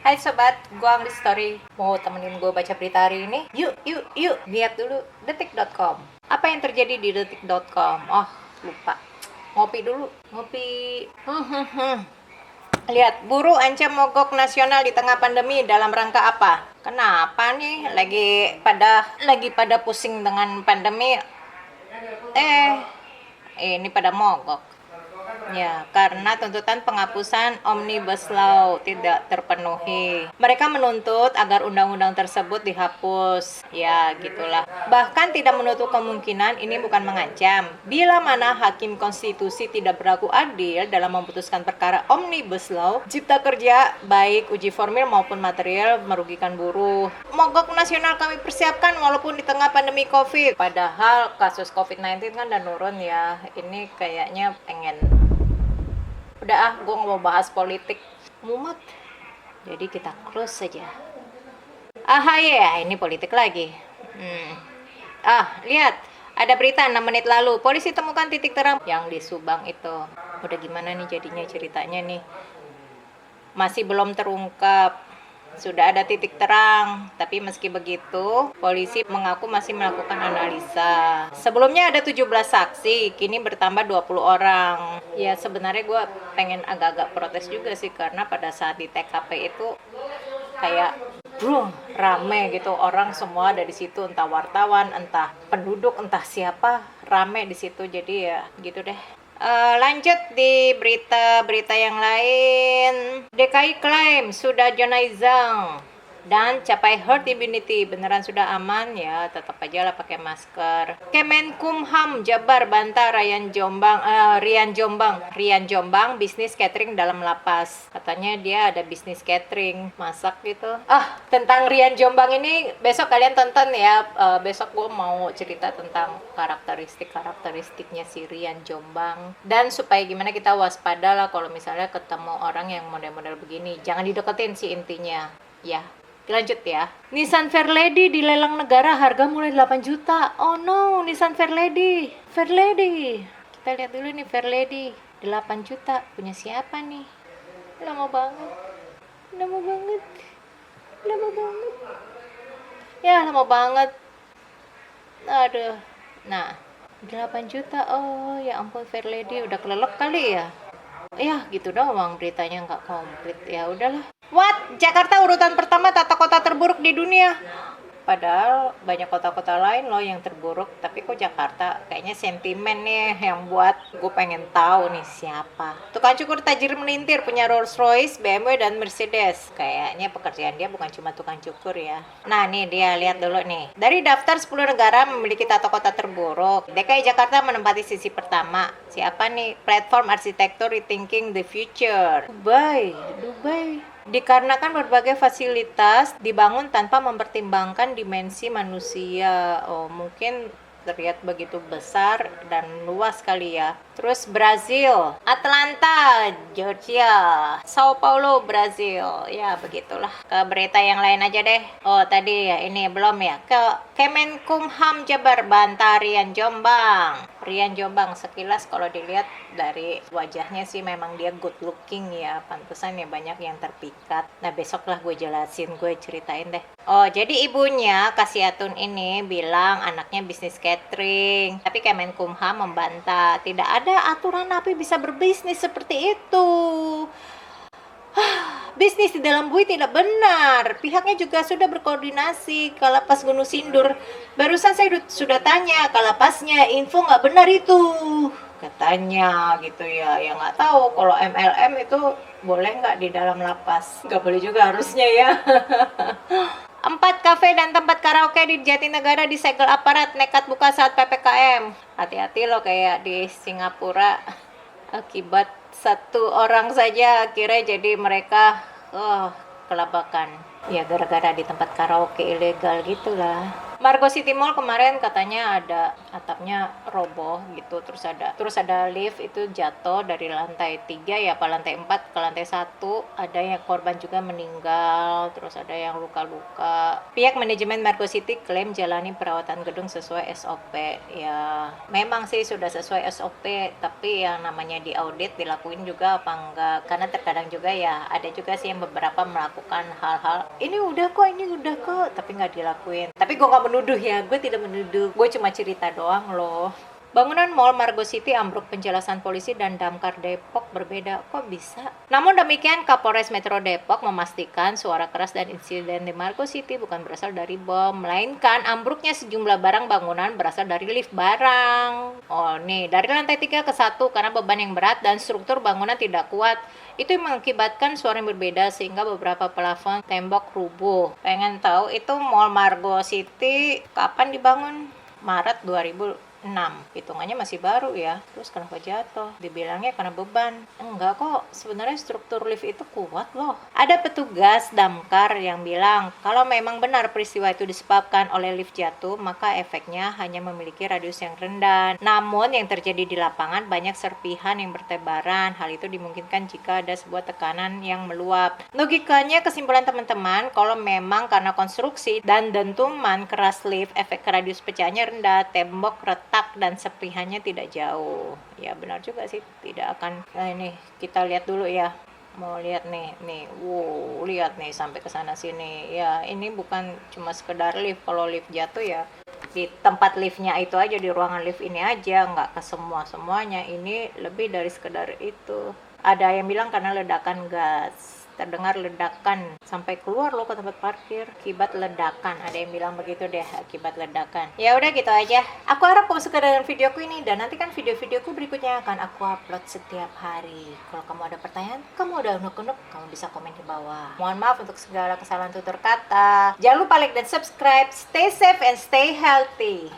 Hai sobat, gua Anggi Story. Mau temenin gue baca berita hari ini? Yuk, lihat dulu detik.com. Apa yang terjadi di detik.com? Oh, lupa. Ngopi dulu, ngopi. Lihat, buruh ancam mogok nasional di tengah pandemi dalam rangka apa? Kenapa nih? Lagi pada pusing dengan pandemi. Ini pada mogok. Ya, karena tuntutan penghapusan Omnibus Law tidak terpenuhi. Mereka menuntut agar undang-undang tersebut dihapus. Ya, gitulah. Bahkan tidak menutup kemungkinan ini bukan mengancam. Bila mana hakim konstitusi tidak berlaku adil dalam memutuskan perkara Omnibus Law, cipta kerja, baik uji formil maupun material, merugikan buruh. Mogok nasional kami persiapkan walaupun di tengah pandemi COVID. Padahal kasus COVID-19 kan udah nurun ya. Ini kayaknya pengen udah gue nggak mau bahas politik mumet, jadi kita close saja. Ini politik lagi. Lihat, ada berita 6 menit lalu, polisi temukan titik terang yang di Subang itu. Udah gimana nih jadinya ceritanya nih, masih belum terungkap. Sudah ada titik terang, tapi meski begitu, polisi mengaku masih melakukan analisa. Sebelumnya ada 17 saksi, kini bertambah 20 orang. Ya sebenarnya gue pengen agak-agak protes juga sih, karena pada saat di TKP itu kayak rame gitu, orang semua ada di situ, entah wartawan, entah penduduk, entah siapa, rame di situ. Jadi ya gitu deh. Lanjut di berita-berita yang lain. DKI klaim sudah zona hijau dan capai herd immunity. Beneran sudah aman ya, tetap aja lah pakai masker. Kemenkumham Jabar bantah Rian Jombang bisnis catering dalam lapas. Katanya dia ada bisnis catering, masak gitu. Tentang Rian Jombang ini besok kalian tonton ya. Besok gue mau cerita tentang karakteristiknya si Rian Jombang, dan supaya gimana kita waspada lah kalau misalnya ketemu orang yang model-model begini. Jangan dideketin sih intinya ya. Lanjut ya. Nissan Fairlady dilelang negara, harga mulai 8 juta. Oh no, Nissan Fairlady. Kita lihat dulu nih, Fairlady 8 juta. Punya siapa nih? Lama banget. Ya, lama banget. Aduh. Nah, 8 juta. Oh, ya ampun, Fairlady udah kelelep kali ya. Ya, gitu doang beritanya, nggak komplit. Ya udahlah. What? Jakarta urutan pertama tata kota terburuk di dunia. Padahal banyak kota-kota lain loh yang terburuk, tapi kok Jakarta kayaknya sentimen nih yang buat gue pengen tahu nih siapa. Tukang cukur tajir melintir punya Rolls Royce, BMW dan Mercedes. Kayaknya pekerjaan dia bukan cuma tukang cukur ya. Nah nih dia, lihat dulu nih. Dari daftar 10 negara memiliki tata kota terburuk, DKI Jakarta menempati sisi pertama. Siapa nih? Platform arsitektur Rethinking the Future. Dubai. Dikarenakan berbagai fasilitas dibangun tanpa mempertimbangkan dimensi manusia. Oh, mungkin terlihat begitu besar dan luas kali ya. Terus Brazil, Atlanta, Georgia, Sao Paulo, Brazil. Ya begitulah. Ke berita yang lain aja deh. Oh tadi ya, ini belum ya. Ke Kemenkumham Jabar bantah Rian Jombang. Rian Jombang sekilas kalau dilihat dari wajahnya sih memang dia good looking ya. Pantesan ya banyak yang terpikat. Nah besok lah gue jelasin, gue ceritain deh. Oh jadi ibunya Kasiatun ini bilang anaknya bisnis catering. Tapi Kemenkumham membantah. Tidak ada aturan napi bisa berbisnis seperti itu. Bisnis di dalam bui tidak benar. Pihaknya juga sudah berkoordinasi ke Lapas Gunung Sindur. Barusan saya sudah tanya ke lapasnya, info nggak benar itu. Katanya gitu ya. Ya nggak tahu kalau MLM itu boleh nggak di dalam lapas. Nggak boleh juga harusnya ya. 4 kafe dan tempat karaoke di Jatinegara disegel aparat nekat buka saat PPKM. Hati-hati loh kayak di Singapura. Akibat satu orang saja akhirnya jadi mereka kelabakan. Ya gara-gara di tempat karaoke ilegal gitulah. Margo City Mall kemarin katanya ada atapnya roboh gitu, terus ada lift itu jatuh dari lantai 3 ya apa lantai 4 ke lantai 1, ada yang korban juga meninggal, terus ada yang luka-luka. Pihak manajemen Margo City klaim jalani perawatan gedung sesuai SOP. Ya memang sih sudah sesuai SOP, tapi yang namanya diaudit dilakuin juga apa enggak, karena terkadang juga ya ada juga sih yang beberapa melakukan hal-hal ini udah kok tapi nggak dilakuin. Tapi gue nggak menuduh ya, gue tidak menuduh, gue cuma cerita doang loh. Bangunan Mall Margo City ambruk, penjelasan polisi dan Damkar Depok berbeda. Kok bisa? Namun demikian, Kapolres Metro Depok memastikan suara keras dan insiden di Margo City bukan berasal dari bom, melainkan ambruknya sejumlah barang bangunan berasal dari lift barang. Oh nih, dari lantai 3 ke 1 karena beban yang berat dan struktur bangunan tidak kuat. Itu yang mengakibatkan suara yang berbeda sehingga beberapa plafon tembok rubuh. Pengen tahu itu Mall Margo City kapan dibangun? Maret 2006, hitungannya masih baru ya. Terus kenapa jatuh? Dibilangnya karena beban. Enggak kok, sebenarnya struktur lift itu kuat loh. Ada petugas damkar yang bilang kalau memang benar peristiwa itu disebabkan oleh lift jatuh, maka efeknya hanya memiliki radius yang rendah. Namun yang terjadi di lapangan banyak serpihan yang bertebaran. Hal itu dimungkinkan jika ada sebuah tekanan yang meluap. Logikanya, kesimpulan teman-teman, kalau memang karena konstruksi dan dentuman keras lift, efek radius pecahnya rendah, tembok retak dan serpihannya tidak jauh. Ya benar juga sih, tidak akan. Nah ini kita lihat dulu ya. Mau lihat nih, wow, lihat nih sampai ke sana sini. Ya, ini bukan cuma sekedar lift. Kalau lift jatuh ya di tempat liftnya itu aja, di ruangan lift ini aja, nggak ke semuanya. Ini lebih dari sekedar itu. Ada yang bilang karena ledakan gas. Terdengar ledakan sampai keluar loh ke tempat parkir akibat ledakan. Ada yang bilang begitu deh, akibat ledakan. Ya udah gitu aja. Aku harap kamu suka dengan videoku ini, dan nanti kan video-videoku berikutnya akan aku upload setiap hari. Kalau kamu ada pertanyaan, kamu udah unek-unek, kamu bisa komen di bawah. Mohon maaf untuk segala kesalahan tutur kata. Jangan lupa like dan subscribe. Stay safe and stay healthy.